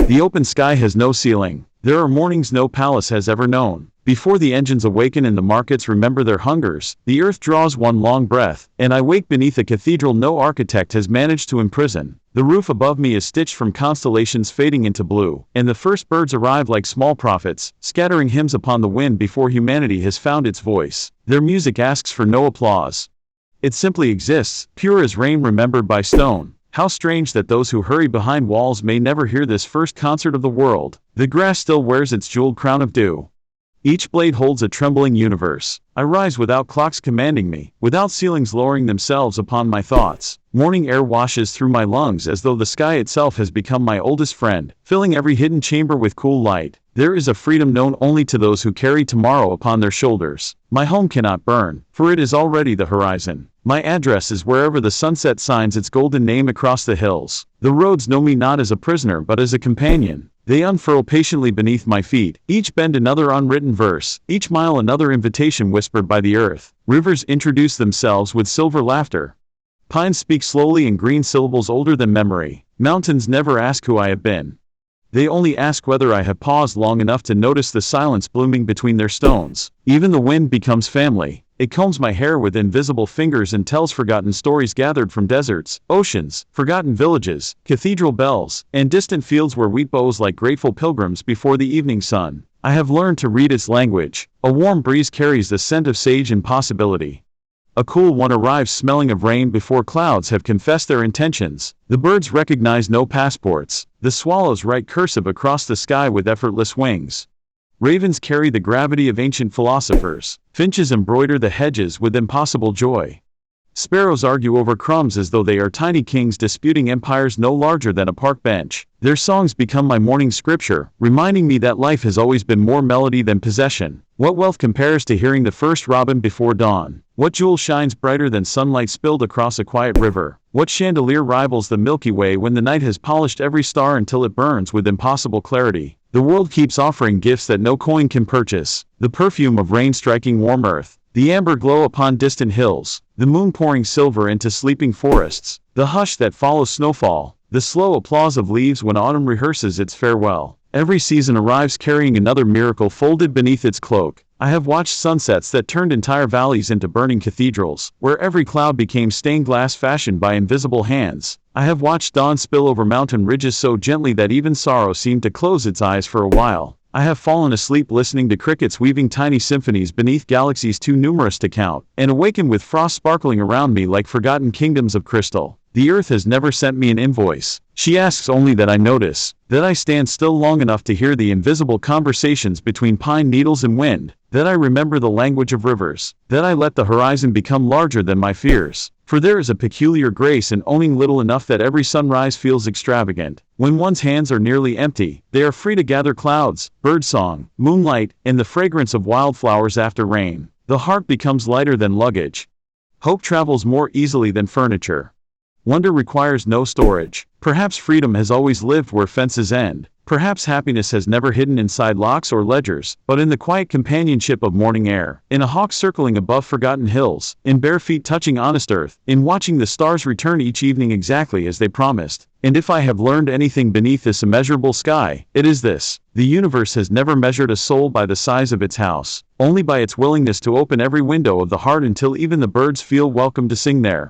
The open sky has no ceiling. There are mornings no palace has ever known. Before the engines awaken and the markets remember their hungers, the earth draws one long breath, and I wake beneath a cathedral no architect has managed to imprison. The roof above me is stitched from constellations fading into blue, and the first birds arrive like small prophets, scattering hymns upon the wind before humanity has found its voice. Their music asks for no applause. It simply exists, pure as rain remembered by stone. How strange that those who hurry behind walls may never hear this first concert of the world. The grass still wears its jeweled crown of dew. Each blade holds a trembling universe. I rise without clocks commanding me, without ceilings lowering themselves upon my thoughts. Morning air washes through my lungs as though the sky itself has become my oldest friend, filling every hidden chamber with cool light. There is a freedom known only to those who carry tomorrow upon their shoulders. My home cannot burn, for it is already the horizon. My address is wherever the sunset signs its golden name across the hills. The roads know me not as a prisoner but as a companion. They unfurl patiently beneath my feet, each bend another unwritten verse, each mile another invitation whispered by the earth. Rivers introduce themselves with silver laughter. Pines speak slowly in green syllables older than memory. Mountains never ask who I have been. They only ask whether I have paused long enough to notice the silence blooming between their stones. Even the wind becomes family. It combs my hair with invisible fingers and tells forgotten stories gathered from deserts, oceans, forgotten villages, cathedral bells, and distant fields where wheat bows like grateful pilgrims before the evening sun. I have learned to read its language. A warm breeze carries the scent of sage and possibility. A cool one arrives smelling of rain before clouds have confessed their intentions. The birds recognize no passports. The swallows write cursive across the sky with effortless wings. Ravens carry the gravity of ancient philosophers. Finches embroider the hedges with impossible joy. Sparrows argue over crumbs as though they are tiny kings disputing empires no larger than a park bench. Their songs become my morning scripture, reminding me that life has always been more melody than possession. What wealth compares to hearing the first robin before dawn? What jewel shines brighter than sunlight spilled across a quiet river? What chandelier rivals the Milky Way when the night has polished every star until it burns with impossible clarity? The world keeps offering gifts that no coin can purchase. The perfume of rain striking warm earth. The amber glow upon distant hills, the moon pouring silver into sleeping forests, the hush that follows snowfall, the slow applause of leaves when autumn rehearses its farewell. Every season arrives carrying another miracle folded beneath its cloak. I have watched sunsets that turned entire valleys into burning cathedrals, where every cloud became stained glass fashioned by invisible hands. I have watched dawn spill over mountain ridges so gently that even sorrow seemed to close its eyes for a while. I have fallen asleep listening to crickets weaving tiny symphonies beneath galaxies too numerous to count, and awakened with frost sparkling around me like forgotten kingdoms of crystal. The earth has never sent me an invoice. She asks only that I notice, that I stand still long enough to hear the invisible conversations between pine needles and wind, that I remember the language of rivers, that I let the horizon become larger than my fears. For there is a peculiar grace in owning little enough that every sunrise feels extravagant. When one's hands are nearly empty, they are free to gather clouds, birdsong, moonlight, and the fragrance of wildflowers after rain. The heart becomes lighter than luggage. Hope travels more easily than furniture. Wonder requires no storage. Perhaps freedom has always lived where fences end. Perhaps happiness has never hidden inside locks or ledgers, but in the quiet companionship of morning air, in a hawk circling above forgotten hills, in bare feet touching honest earth, in watching the stars return each evening exactly as they promised. And if I have learned anything beneath this immeasurable sky, it is this: the universe has never measured a soul by the size of its house, only by its willingness to open every window of the heart until even the birds feel welcome to sing there.